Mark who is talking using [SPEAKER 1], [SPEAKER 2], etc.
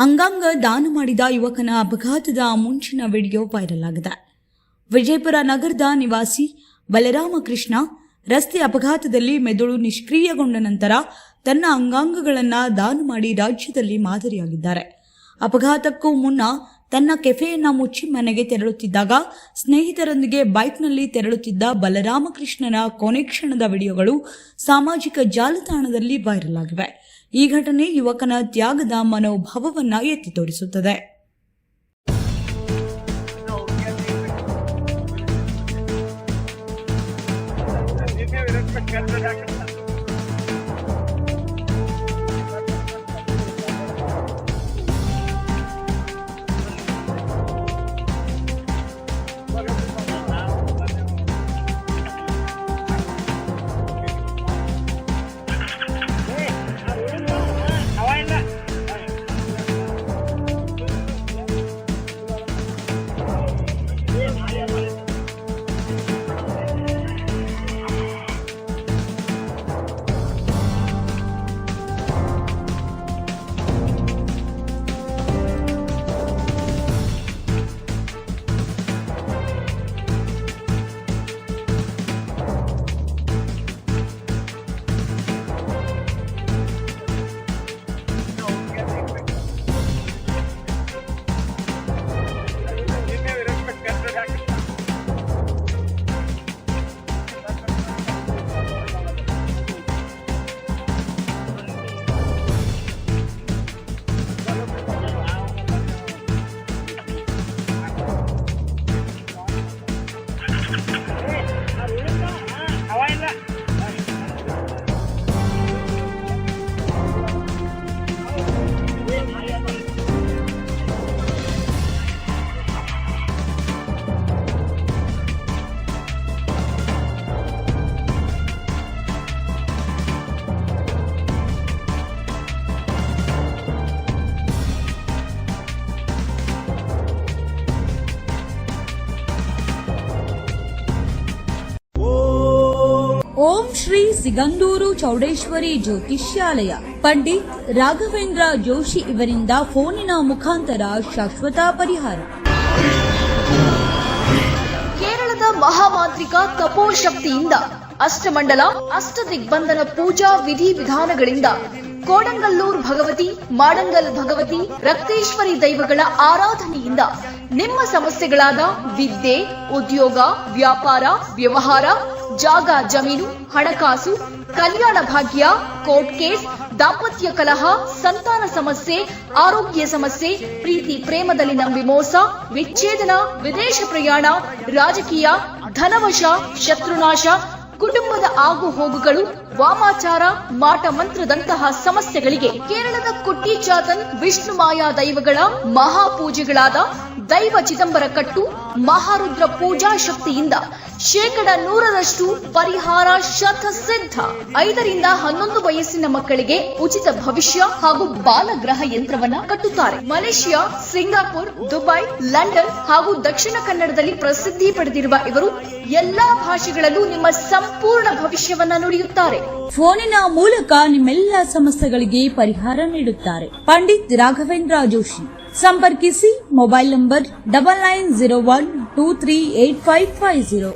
[SPEAKER 1] ಅಂಗಾಂಗ ದಾನ ಮಾಡಿದ ಯುವಕನ ಅಪಘಾತದ ಮುಂಚಿನ ವಿಡಿಯೋ ವೈರಲ್ ಆಗಿದೆ. ವಿಜಯಪುರ ನಗರದ ನಿವಾಸಿ ಬಲರಾಮಕೃಷ್ಣ ರಸ್ತೆ ಅಪಘಾತದಲ್ಲಿ ಮೆದುಳು ನಿಷ್ಕ್ರಿಯಗೊಂಡ ನಂತರ ತನ್ನ ಅಂಗಾಂಗಗಳನ್ನು ದಾನ ಮಾಡಿ ರಾಜ್ಯದಲ್ಲಿ ಮಾದರಿಯಾಗಿದ್ದಾರೆ. ಅಪಘಾತಕ್ಕೂ ಮುನ್ನ ತನ್ನ ಕೆಫೆಯನ್ನು ಮುಚ್ಚಿ ಮನೆಗೆ ತೆರಳುತ್ತಿದ್ದಾಗ ಸ್ನೇಹಿತರೊಂದಿಗೆ ಬೈಕ್ನಲ್ಲಿ ತೆರಳುತ್ತಿದ್ದ ಬಲರಾಮಕೃಷ್ಣನ ಕೊನೆ ಕ್ಷಣದ ವಿಡಿಯೋಗಳು ಸಾಮಾಜಿಕ ಜಾಲತಾಣದಲ್ಲಿ ವೈರಲ್ ಆಗಿವೆ. ಈ ಘಟನೆ ಯುವಕನ ತ್ಯಾಗದ ಮನೋಭಾವವನ್ನು ಎತ್ತಿ ತೋರಿಸುತ್ತದೆ. ಓಂ ಶ್ರೀ ಸಿಗಂದೂರು ಚೌಡೇಶ್ವರಿ ಜ್ಯೋತಿಷ್ಯಾಲಯ ಪಂಡಿತ್ ರಾಘವೇಂದ್ರ ಜೋಶಿ ಇವರಿಂದ ಫೋನಿನ ಮುಖಾಂತರ ಶಾಶ್ವತ ಪರಿಹಾರ.
[SPEAKER 2] ಕೇರಳದ ಮಹಾಮಾಂತ್ರಿಕ ತಪೋಶಕ್ತಿಯಿಂದ ಅಷ್ಟಮಂಡಲ ಅಷ್ಟದಿಗ್ಬಂಧನ ಪೂಜಾ ವಿಧಿವಿಧಾನಗಳಿಂದ ಕೋಡಂಗಲ್ಲೂರ್ ಭಗವತಿ, ಮಾಡಂಗಲ್ ಭಗವತಿ, ರಕ್ತೇಶ್ವರಿ ದೈವಗಳ ಆರಾಧನೆಯಿಂದ ನಿಮ್ಮ ಸಮಸ್ಯೆಗಳಾದ ವಿದ್ಯೆ, ಉದ್ಯೋಗ, ವ್ಯಾಪಾರ, ವ್ಯವಹಾರ, ಜಾಗ ಜಮೀನು, ಹಣಕಾಸು, ಕಲ್ಯಾಣ ಭಾಗ್ಯ, ಕೋರ್ಟ್ ಕೇಸ್, ದಾಂಪತ್ಯ ಕಲಹ, ಸಂತಾನ ಸಮಸ್ಯೆ, ಆರೋಗ್ಯ ಸಮಸ್ಯೆ, ಪ್ರೀತಿ ಪ್ರೇಮದಲ್ಲಿನ ವಿಮೋಸ, ವಿಚ್ಛೇದನ, ವಿದೇಶ ಪ್ರಯಾಣ, ರಾಜಕೀಯ, ಧನವಶ, ಶತ್ರುನಾಶ, ಕುಟುಂಬದ ಆಗು ಹೋಗುಗಳು, ವಾಮಾಚಾರ, ಮಾಟ ಮಂತ್ರದಂತಹ ಸಮಸ್ಯೆಗಳಿಗೆ ಕೇರಳದ ಕುಟ್ಟಿ ಚಾತನ್ ವಿಷ್ಣು ಮಾಯಾ ದೈವಗಳ ಮಹಾಪೂಜೆಗಳಾದ ದೈವ ಚಿದಂಬರ ಕಟ್ಟು, ಮಹಾರುದ್ರ ಪೂಜಾ ಶಕ್ತಿಯಿಂದ 100% ಪರಿಹಾರ ಶತಸಿದ್ಧ. 5 ರಿಂದ 11 ವಯಸ್ಸಿನ ಮಕ್ಕಳಿಗೆ ಉಚಿತ ಭವಿಷ್ಯ ಹಾಗೂ ಬಾಲಗ್ರಹ ಯಂತ್ರವನ್ನ ಕಟ್ಟುತ್ತಾರೆ. ಮಲೇಷಿಯಾ, ಸಿಂಗಾಪುರ್, ದುಬೈ, ಲಂಡನ್ ಹಾಗೂ ದಕ್ಷಿಣ ಕನ್ನಡದಲ್ಲಿ ಪ್ರಸಿದ್ಧಿ ಪಡೆದಿರುವ ಇವರು ಎಲ್ಲಾ ಭಾಷೆಗಳಲ್ಲೂ ನಿಮ್ಮ ಸಂಪೂರ್ಣ ಭವಿಷ್ಯವನ್ನ ನುಡಿಯುತ್ತಾರೆ.
[SPEAKER 1] ಫೋನಿನ ಮೂಲಕ ನಿಮ್ಮೆಲ್ಲ ಸಮಸ್ಯೆಗಳಿಗೆ ಪರಿಹಾರ ನೀಡುತ್ತಾರೆ. ಪಂಡಿತ್ ರಾಘವೇಂದ್ರ ಜೋಶಿ. ಸಂಪರ್ಕಿಸಿ. Mobile number 9901238550.